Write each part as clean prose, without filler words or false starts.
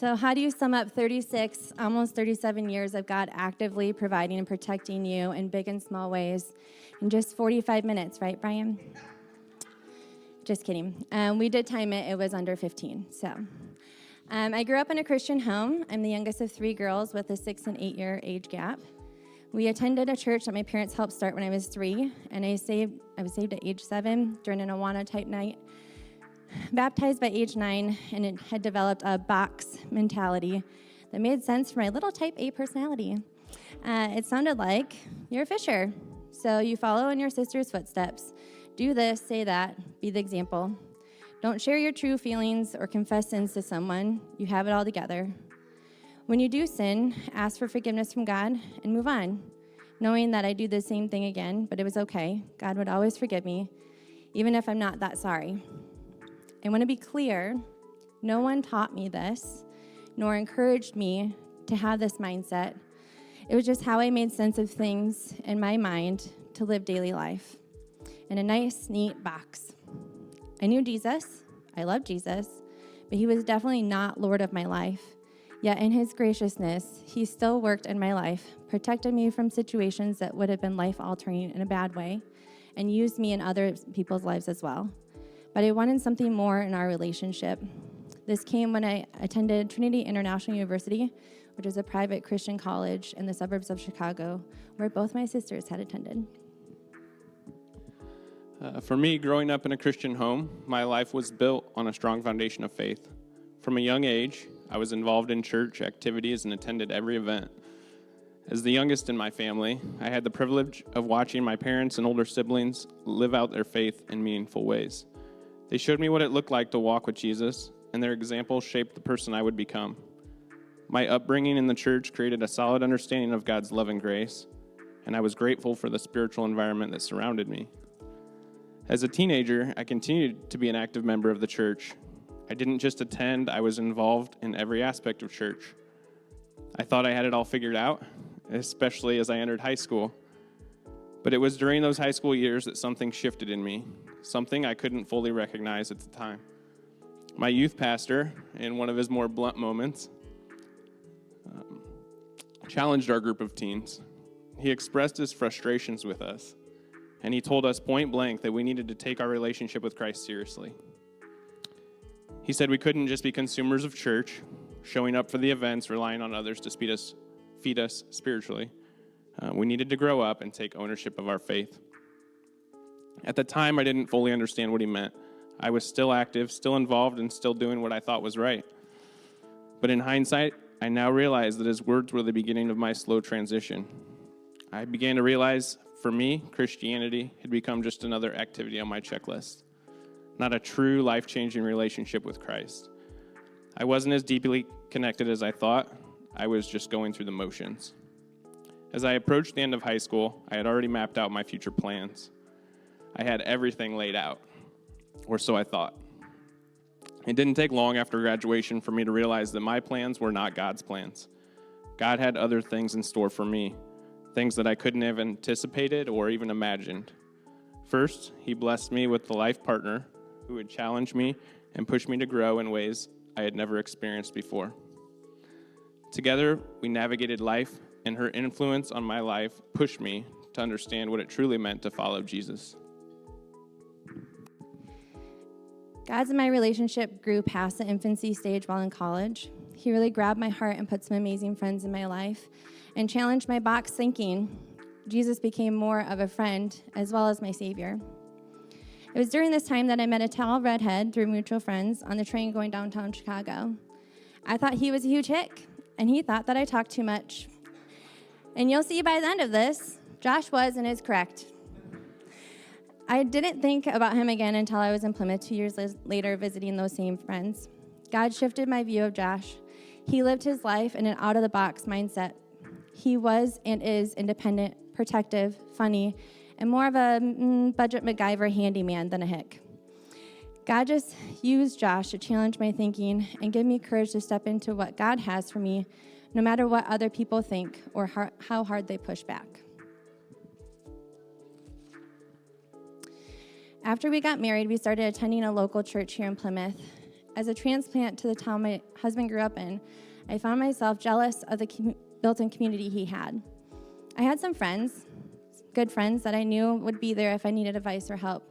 So how do you sum up 36, almost 37 years of God actively providing and protecting you in big and small ways in just 45 minutes, right, Brian? Just kidding. We did time it. It was under 15. So I grew up in a Christian home. I'm the youngest of 3 girls with a 6 and 8 year age gap. We attended a church that my parents helped start when I was 3, and I was saved at age 7 during an Awana type night. Baptized by age 9, and it had developed a box mentality that made sense for my little type A personality. It sounded like, you're a fisher, so you follow in your sister's footsteps. Do this, say that, be the example. Don't share your true feelings or confess sins to someone. You have it all together. When you do sin, ask for forgiveness from God and move on, knowing that I do the same thing again, but it was okay. God would always forgive me, even if I'm not that sorry. I want to be clear, no one taught me this, nor encouraged me to have this mindset. It was just how I made sense of things in my mind to live daily life in a nice, neat box. I knew Jesus, I loved Jesus, but he was definitely not Lord of my life. Yet in his graciousness, he still worked in my life, protected me from situations that would have been life-altering in a bad way, and used me in other people's lives as well. But I wanted something more in our relationship. This came when I attended Trinity International University, which is a private Christian college in the suburbs of Chicago, where both my sisters had attended. For me, growing up in a Christian home, my life was built on a strong foundation of faith. From a young age, I was involved in church activities and attended every event. As the youngest in my family, I had the privilege of watching my parents and older siblings live out their faith in meaningful ways. They showed me what it looked like to walk with Jesus, and their example shaped the person I would become. My upbringing in the church created a solid understanding of God's love and grace, and I was grateful for the spiritual environment that surrounded me. As a teenager, I continued to be an active member of the church. I didn't just attend, I was involved in every aspect of church. I thought I had it all figured out, especially as I entered high school. But it was during those high school years that something shifted in me, something I couldn't fully recognize at the time. My youth pastor, in one of his more blunt moments, challenged our group of teens. He expressed his frustrations with us, and he told us point blank that we needed to take our relationship with Christ seriously. He said we couldn't just be consumers of church, showing up for the events, relying on others to feed us spiritually. We needed to grow up and take ownership of our faith. At the time, I didn't fully understand what he meant. I was still active, still involved, and still doing what I thought was right. But in hindsight, I now realize that his words were the beginning of my slow transition. I began to realize, for me, Christianity had become just another activity on my checklist, not a true life-changing relationship with Christ. I wasn't as deeply connected as I thought. I was just going through the motions. As I approached the end of high school, I had already mapped out my future plans. I had everything laid out, or so I thought. It didn't take long after graduation for me to realize that my plans were not God's plans. God had other things in store for me, things that I couldn't have anticipated or even imagined. First, he blessed me with the life partner who would challenge me and push me to grow in ways I had never experienced before. Together, we navigated life, and her influence on my life pushed me to understand what it truly meant to follow Jesus. God's and my relationship grew past the infancy stage while in college. He really grabbed my heart and put some amazing friends in my life and challenged my box thinking. Jesus became more of a friend as well as my Savior. It was during this time that I met a tall redhead through mutual friends on the train going downtown Chicago. I thought he was a huge hick, and he thought that I talked too much. And you'll see by the end of this, Josh was and is correct. I didn't think about him again until I was in Plymouth 2 years later visiting those same friends. God shifted my view of Josh. He lived his life in an out-of-the-box mindset. He was and is independent, protective, funny, and more of a budget MacGyver handyman than a hick. God just used Josh to challenge my thinking and give me courage to step into what God has for me, no matter what other people think or how hard they push back. After we got married, we started attending a local church here in Plymouth. As a transplant to the town my husband grew up in, I found myself jealous of the built-in community he had. I had some friends, good friends that I knew would be there if I needed advice or help,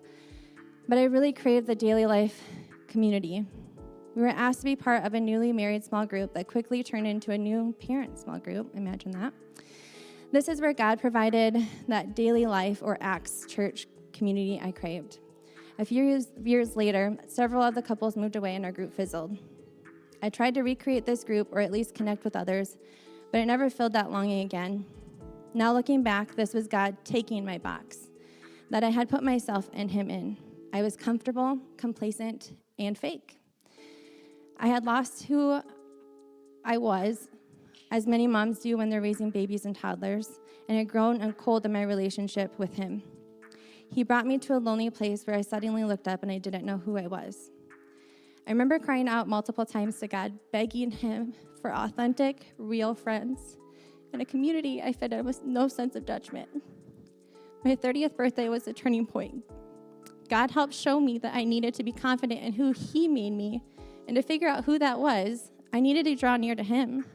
but I really craved the daily life community. We were asked to be part of a newly married small group that quickly turned into a new parent small group. Imagine that. This is where God provided that daily life or Acts church community I craved. A few years later, several of the couples moved away and our group fizzled. I tried to recreate this group or at least connect with others, but it never filled that longing again. Now looking back, this was God taking my box that I had put myself and him in. I was comfortable, complacent, and fake. I had lost who I was, as many moms do when they're raising babies and toddlers, and had grown and cold in my relationship with him. He brought me to a lonely place where I suddenly looked up and I didn't know who I was. I remember crying out multiple times to God, begging him for authentic, real friends and a community I fit in with no sense of judgment. My 30th birthday was a turning point. God helped show me that I needed to be confident in who he made me, and to figure out who that was, I needed to draw near to him.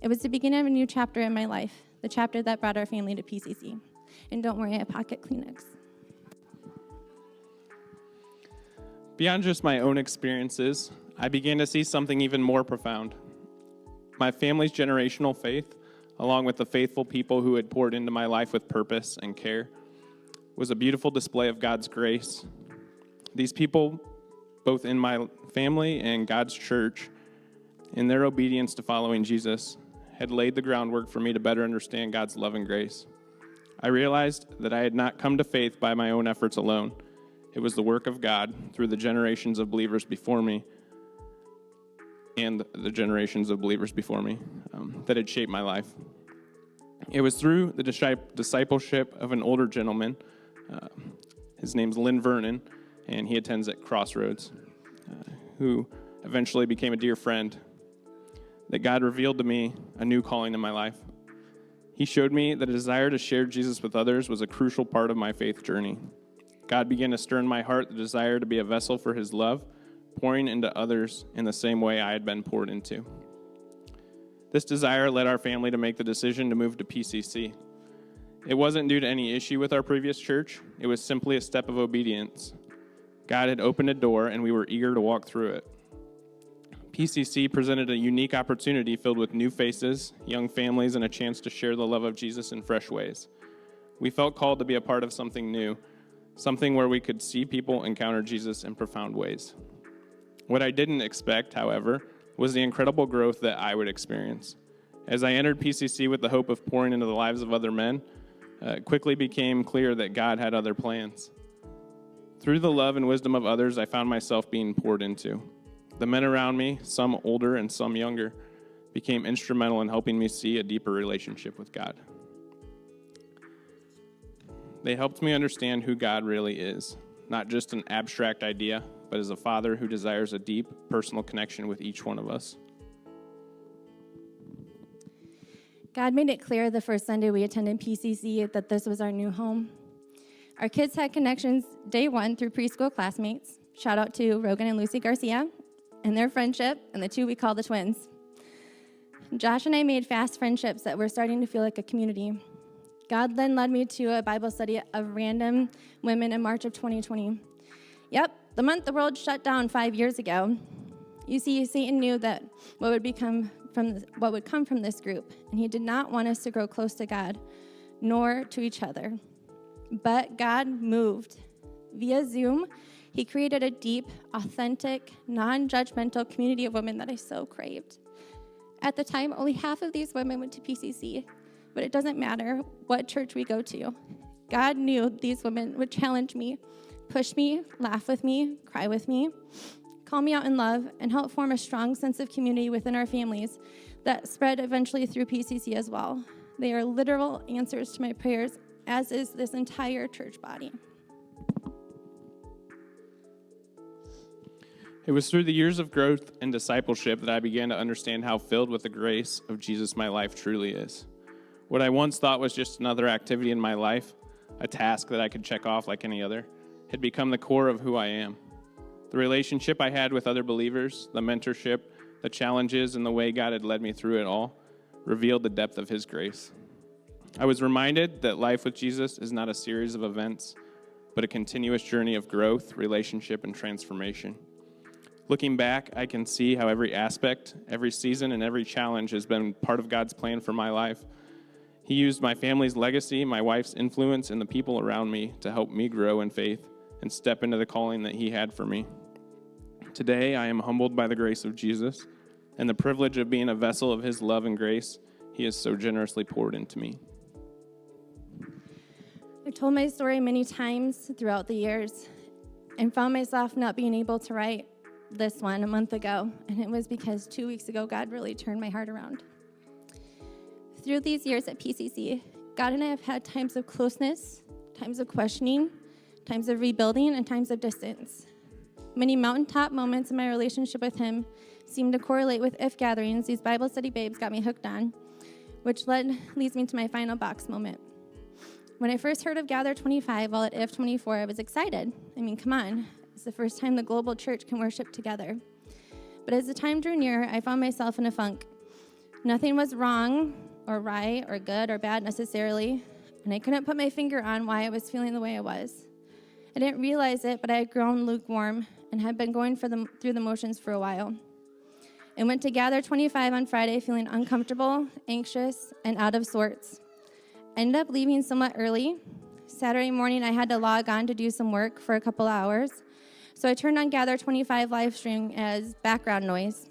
It was the beginning of a new chapter in my life, the chapter that brought our family to PCC. And don't worry, I have pocket Kleenex. Beyond just my own experiences, I began to see something even more profound. My family's generational faith, along with the faithful people who had poured into my life with purpose and care, was a beautiful display of God's grace. These people, both in my family and God's church, in their obedience to following Jesus, had laid the groundwork for me to better understand God's love and grace. I realized that I had not come to faith by my own efforts alone. It was the work of God through the generations of believers before me and the generations of believers before me that had shaped my life. It was through the discipleship of an older gentleman. His name's Lynn Vernon, and he attends at Crossroads, who eventually became a dear friend, that God revealed to me a new calling in my life. He showed me that a desire to share Jesus with others was a crucial part of my faith journey. God began to stir in my heart the desire to be a vessel for his love, pouring into others in the same way I had been poured into. This desire led our family to make the decision to move to PCC. It wasn't due to any issue with our previous church. It was simply a step of obedience. God had opened a door, and we were eager to walk through it. PCC presented a unique opportunity filled with new faces, young families, and a chance to share the love of Jesus in fresh ways. We felt called to be a part of something new, something where we could see people encounter Jesus in profound ways. What I didn't expect, however, was the incredible growth that I would experience. As I entered PCC with the hope of pouring into the lives of other men, it quickly became clear that God had other plans. Through the love and wisdom of others, I found myself being poured into. The men around me, some older and some younger, became instrumental in helping me see a deeper relationship with God. They helped me understand who God really is, not just an abstract idea, but as a father who desires a deep, personal connection with each one of us. God made it clear the first Sunday we attended PCC that this was our new home. Our kids had connections day one through preschool classmates. Shout out to Rogan and Lucy Garcia and their friendship and the two we call the twins. Josh and I made fast friendships that were starting to feel like a community. God then led me to a Bible study of random women in March of 2020. Yep, the month the world shut down 5 years ago. You see, Satan knew that what would come from this group, and he did not want us to grow close to God, nor to each other. But God moved. Via Zoom, he created a deep, authentic, non-judgmental community of women that I so craved. At the time, only half of these women went to PCC, but it doesn't matter what church we go to. God knew these women would challenge me, push me, laugh with me, cry with me, call me out in love, and help form a strong sense of community within our families that spread eventually through PCC as well. They are literal answers to my prayers, as is this entire church body. It was through the years of growth and discipleship that I began to understand how filled with the grace of Jesus my life truly is. What I once thought was just another activity in my life, a task that I could check off like any other, had become the core of who I am. The relationship I had with other believers, the mentorship, the challenges, and the way God had led me through it all revealed the depth of his grace. I was reminded that life with Jesus is not a series of events, but a continuous journey of growth, relationship, and transformation. Looking back, I can see how every aspect, every season, and every challenge has been part of God's plan for my life. He used my family's legacy, my wife's influence, and the people around me to help me grow in faith and step into the calling that he had for me. Today, I am humbled by the grace of Jesus and the privilege of being a vessel of his love and grace he has so generously poured into me. I've told my story many times throughout the years and found myself not being able to write this one a month ago, and it was because 2 weeks ago, God really turned my heart around. Through these years at PCC, God and I have had times of closeness, times of questioning, times of rebuilding, and times of distance. Many mountaintop moments in my relationship with him seem to correlate with IF gatherings these Bible study babes got me hooked on, which leads me to my final box moment. When I first heard of Gather 25 while at IF 24, I was excited. I mean, come on. It's the first time the global church can worship together. But as the time drew near, I found myself in a funk. Nothing was wrong or right or good or bad necessarily, and I couldn't put my finger on why I was feeling the way I was. I didn't realize it, but I had grown lukewarm and had been going through the motions for a while. I went to Gather 25 on Friday feeling uncomfortable, anxious, and out of sorts. I ended up leaving somewhat early. Saturday morning, I had to log on to do some work for a couple hours, so I turned on Gather 25 live stream as background noise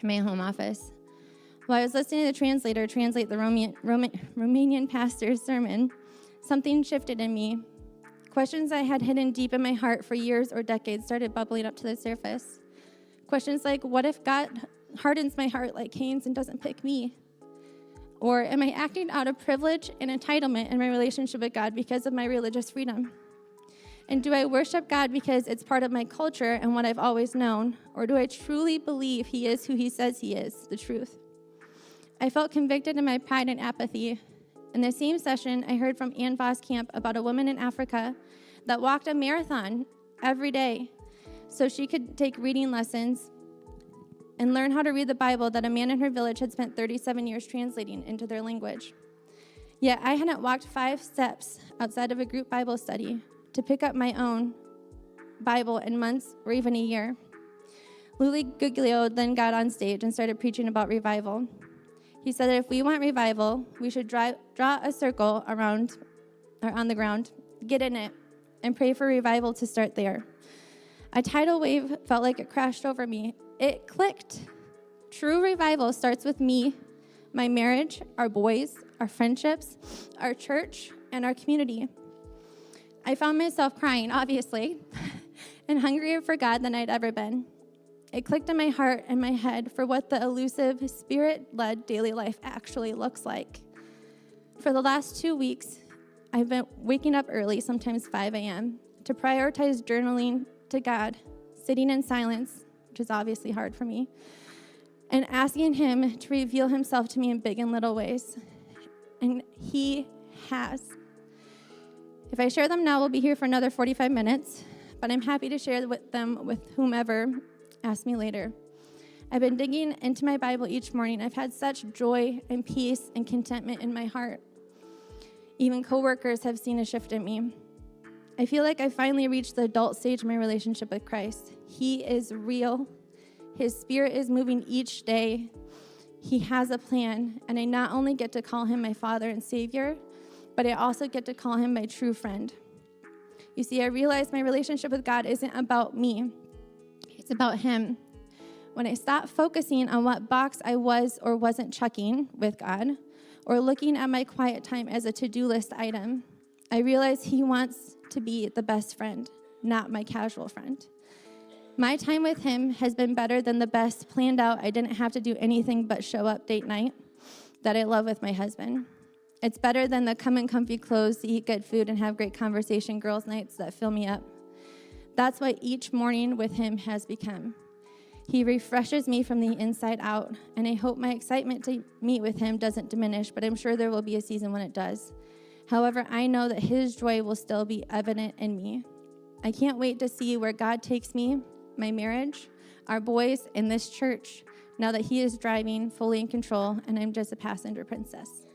in my home office. While I was listening to the translator translate the Romanian pastor's sermon, something shifted in me. Questions I had hidden deep in my heart for years or decades started bubbling up to the surface. Questions like, what if God hardens my heart like Cain's and doesn't pick me? Or am I acting out of privilege and entitlement in my relationship with God because of my religious freedom? And do I worship God because it's part of my culture and what I've always known? Or do I truly believe he is who he says he is, the truth? I felt convicted in my pride and apathy. In the same session, I heard from Ann Voskamp about a woman in Africa that walked a marathon every day so she could take reading lessons and learn how to read the Bible that a man in her village had spent 37 years translating into their language. Yet I hadn't walked 5 steps outside of a group Bible study to pick up my own Bible in months or even a year. Luli Guglio then got on stage and started preaching about revival. He said that if we want revival, we should draw a circle around or on the ground, get in it, and pray for revival to start there. A tidal wave felt like it crashed over me. It clicked. True revival starts with me, my marriage, our boys, our friendships, our church, and our community. I found myself crying, obviously, and hungrier for God than I'd ever been. It clicked in my heart and my head for what the elusive, spirit-led daily life actually looks like. For the last 2 weeks, I've been waking up early, sometimes 5 a.m., to prioritize journaling to God, sitting in silence, which is obviously hard for me, and asking him to reveal himself to me in big and little ways. And he has. If I share them now, we'll be here for another 45 minutes, but I'm happy to share them with whomever asks me later. I've been digging into my Bible each morning. I've had such joy and peace and contentment in my heart. Even coworkers have seen a shift in me. I feel like I finally reached the adult stage of my relationship with Christ. He is real. His Spirit is moving each day. He has a plan, and I not only get to call him my Father and Savior, but I also get to call him my true friend. You see, I realized my relationship with God isn't about me. It's about him. When I stopped focusing on what box I was or wasn't checking with God, or looking at my quiet time as a to-do list item, I realized he wants to be the best friend, not my casual friend. My time with him has been better than the best planned out, I didn't have to do anything but show up date night that I love with my husband. It's better than the come in comfy clothes to eat good food and have great conversation girls' nights that fill me up. That's what each morning with him has become. He refreshes me from the inside out, and I hope my excitement to meet with him doesn't diminish, but I'm sure there will be a season when it does. However, I know that his joy will still be evident in me. I can't wait to see where God takes me, my marriage, our boys, and this church now that he is driving fully in control and I'm just a passenger princess.